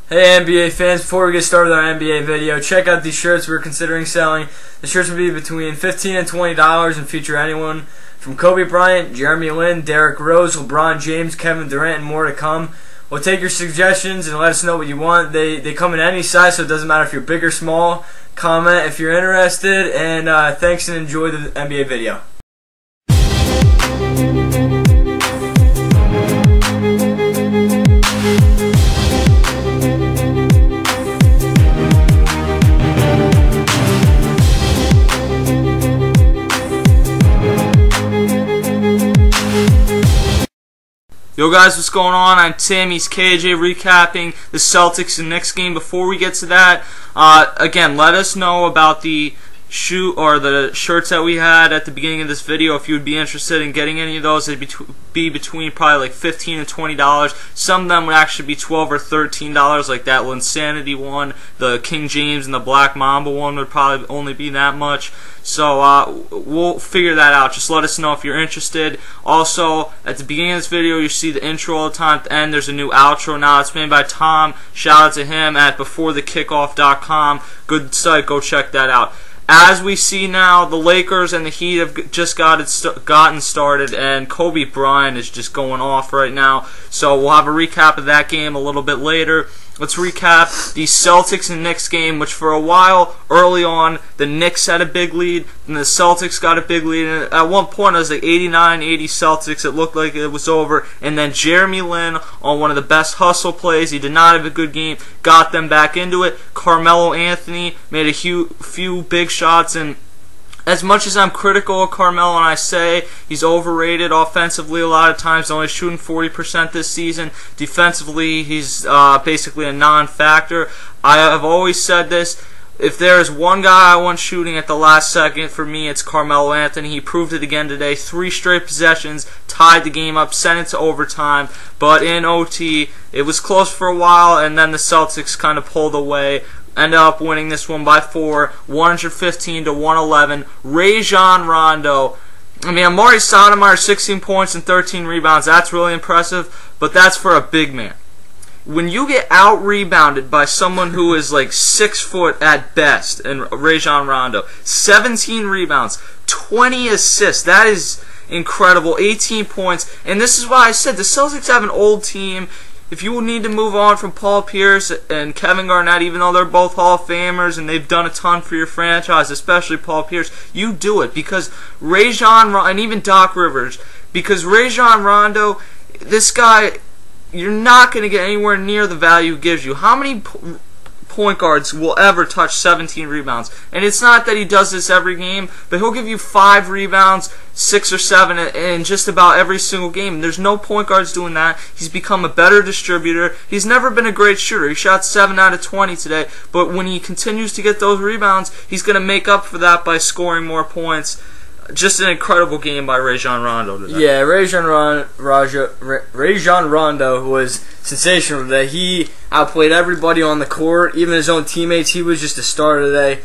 Hey NBA fans, before we get started with our NBA video, check out these shirts we're considering selling. The shirts will be between $15 and $20 and feature anyone from Kobe Bryant, Jeremy Lin, Derrick Rose, LeBron James, Kevin Durant, and more to come. We'll take your suggestions and let us know what you want. They come in any size, so it doesn't matter if you're big or small. Comment if you're interested, and thanks and enjoy the NBA video. Yo guys, what's going on? I'm Tim, he's KJ, recapping the Celtics and Knicks game. Before we get to that, again, let us know about the the shirts that we had at the beginning of this video. If you would be interested in getting any of those, it'd be between probably like $15 and $20. Some of them would actually be $12 or $13, like that Linsanity one, the King James and the Black Mamba one would probably only be that much. So we'll figure that out. Just let us know if you're interested. Also, at the beginning of this video, you see the intro all the time. At the end, there's a new outro now. It's made by Tom. Shout out to him at beforethekickoff.com. Good site. Go check that out. As we see now, the Lakers and the Heat have just gotten started, and Kobe Bryant is just going off right now. So we'll have a recap of that game a little bit later. Let's recap the Celtics and Knicks game, which for a while, early on, the Knicks had a big lead, and the Celtics got a big lead. And at one point, it was like 89-80 Celtics. It looked like it was over. And then Jeremy Lin, on one of the best hustle plays, he did not have a good game, got them back into it. Carmelo Anthony made a few big shots, and as much as I'm critical of Carmelo and I say he's overrated offensively a lot of times, only shooting 40% this season, defensively he's basically a non-factor. I have always said this, if there is one guy I want shooting at the last second, for me it's Carmelo Anthony. He proved it again today. 3 straight possessions, tied the game up, sent it to overtime, but in OT it was close for a while, and then the Celtics kind of pulled away. Ended up winning this one by 4, 115 to 111. Red-Hot Rondo. I mean, Amari Stoudemire, 16 points and 13 rebounds. That's really impressive, but that's for a big man. When you get out-rebounded by someone who is like 6 foot at best, and Red-Hot Rondo, 17 rebounds, 20 assists, that is incredible, 18 points, and this is why I said the Celtics have an old team. If you need to move on from Paul Pierce and Kevin Garnett, even though they're both Hall of Famers and they've done a ton for your franchise, especially Paul Pierce, you do it, because Red-Hot Rondo, and even Doc Rivers, because Red-Hot Rondo, this guy, you're not going to get anywhere near the value he gives you. How many point guards will ever touch 17 rebounds? And it's not that he does this every game, but he'll give you 5 rebounds, 6 or 7 in just about every single game. There's no point guards doing that. He's become a better distributor. He's never been a great shooter. He shot 7 out of 20 today, but when he continues to get those rebounds, he's going to make up for that by scoring more points. Just an incredible game by Red-Hot Rondo today. Yeah, Red-Hot Rondo was sensational today. He outplayed everybody on the court, even his own teammates. He was just a star today.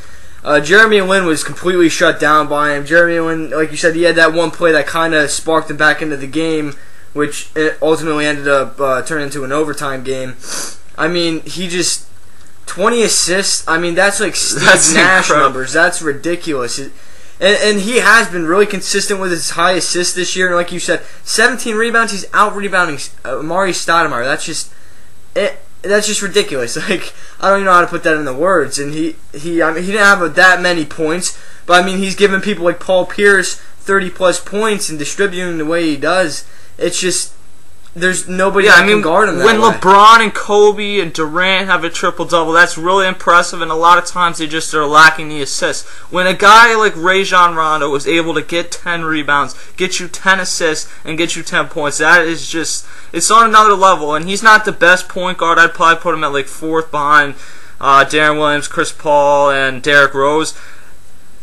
Jeremy Lin was completely shut down by him. Jeremy Lin, like you said, he had that one play that kind of sparked him back into the game, which ultimately ended up turning into an overtime game. I mean, he just 20 assists. I mean, that's like Steve Nash numbers. That's ridiculous. And he has been really consistent with his high assists this year. And like you said, 17 rebounds. He's out-rebounding Amari Stoudemire. That's just ridiculous. Like, I don't even know how to put that into words. And I mean, he didn't have that many points, but I mean, he's giving people like Paul Pierce 30+ points and distributing the way he does. It's just, there's nobody that can guard him that way. When LeBron and Kobe and Durant have a triple-double, that's really impressive, and a lot of times they just are lacking the assists. When a guy like Red-Hot Rondo was able to get 10 rebounds, get you 10 assists, and get you 10 points, that is just, it's on another level, and he's not the best point guard. I'd probably put him at like 4th behind Darren Williams, Chris Paul, and Derrick Rose.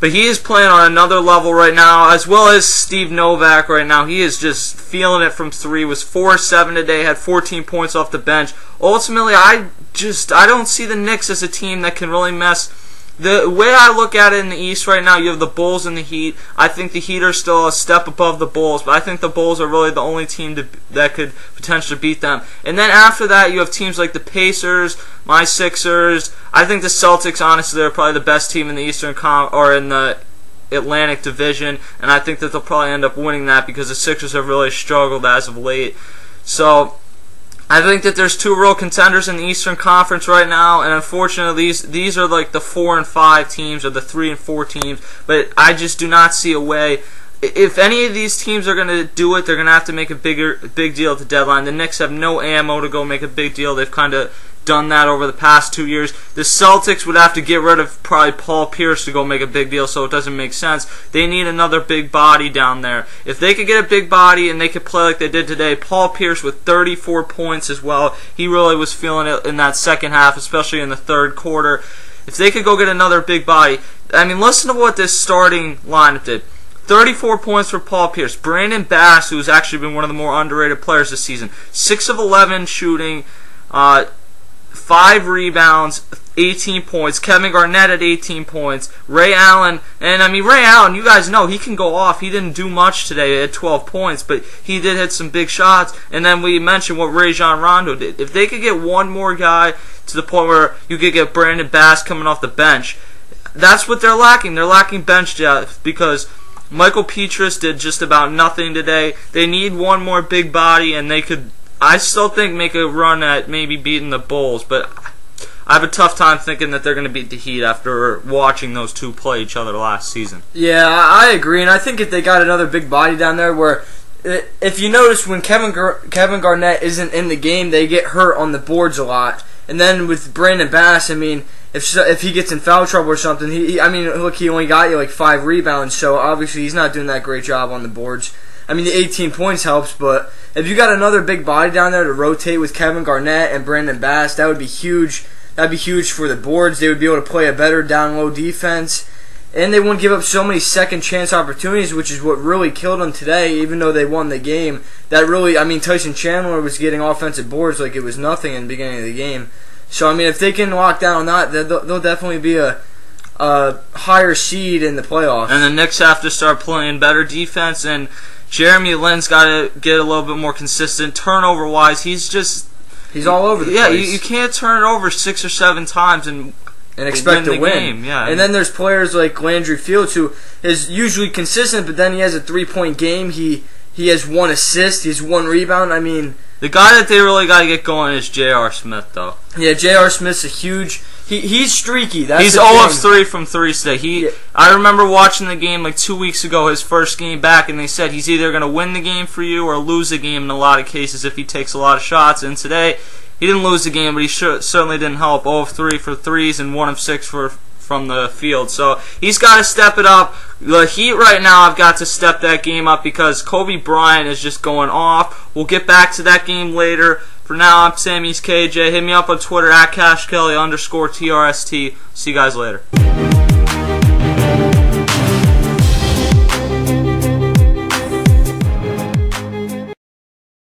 But he is playing on another level right now, as well as Steve Novak right now. He is just feeling it from 3. Was 4-7 today, had 14 points off the bench. Ultimately, I don't see the Knicks as a team that can really mess The way I look at it in the East right now, you have the Bulls and the Heat. I think the Heat are still a step above the Bulls, but I think the Bulls are really the only team that could potentially beat them. And then after that, you have teams like the Pacers, my Sixers. I think the Celtics, honestly, are probably the best team in the Eastern or in the Atlantic Division, and I think that they'll probably end up winning that because the Sixers have really struggled as of late. So I think that there's two real contenders in the Eastern Conference right now, and unfortunately these are like the 4 and 5 teams or the 3 and 4 teams, but I just do not see a way. If any of these teams are going to do it, they're going to have to make a big deal at the deadline. The Knicks have no ammo to go make a big deal. They've kind of done that over the past 2 years. The Celtics would have to get rid of probably Paul Pierce to go make a big deal, so it doesn't make sense. They need another big body down there. If they could get a big body and they could play like they did today, Paul Pierce with 34 points as well, he really was feeling it in that second half, especially in the third quarter. If they could go get another big body, I mean, listen to what this starting lineup did. 34 points for Paul Pierce. Brandon Bass, who's actually been one of the more underrated players this season, 6 of 11 shooting, 5 rebounds, 18 points. Kevin Garnett at 18 points. Ray Allen, and I mean Ray Allen, you guys know he can go off. He didn't do much today at 12 points, but he did hit some big shots. And then we mentioned what Red-Hot Rondo did. If they could get one more guy to the point where you could get Brandon Bass coming off the bench, that's what they're lacking. They're lacking bench depth because Michael Petrus did just about nothing today. They need one more big body, and they could, I still think, make a run at maybe beating the Bulls, but I have a tough time thinking that they're going to beat the Heat after watching those two play each other last season. Yeah, I agree, and I think if they got another big body down there where, if you notice, when Kevin Garnett isn't in the game, they get hurt on the boards a lot. And then with Brandon Bass, I mean, if he gets in foul trouble or something, I mean, look, he only got you like 5 rebounds, so obviously he's not doing that great job on the boards. I mean, the 18 points helps, but if you got another big body down there to rotate with Kevin Garnett and Brandon Bass, that would be huge. That'd be huge for the boards. They would be able to play a better down-low defense, and they wouldn't give up so many second-chance opportunities, which is what really killed them today, even though they won the game. That really, I mean, Tyson Chandler was getting offensive boards like it was nothing in the beginning of the game. So, I mean, if they can lock down on that, they'll definitely be a higher seed in the playoffs. And the Knicks have to start playing better defense, and Jeremy Lin's got to get a little bit more consistent. Turnover-wise, he's all over the place. Yeah, you can't turn it over 6 or 7 times and expect to win. Game. Yeah, and then there's players like Landry Fields, who is usually consistent, but then he has a 3-point game. He has 1 assist. He has 1 rebound. I mean, the guy that they really got to get going is J.R. Smith, though. Yeah, J.R. Smith's a huge. He's streaky. He's 0 of 3 from 3 today. I remember watching the game like 2 weeks ago, his first game back, and they said he's either going to win the game for you or lose the game in a lot of cases if he takes a lot of shots. And today, he didn't lose the game, but he certainly didn't help. 0 of 3 for threes and 1 of 6 from the field. So he's got to step it up. The Heat right now have got to step that game up because Kobe Bryant is just going off. We'll get back to that game later. For now, I'm Sammy's KJ. Hit me up on Twitter at CashKelly_TRST. See you guys later.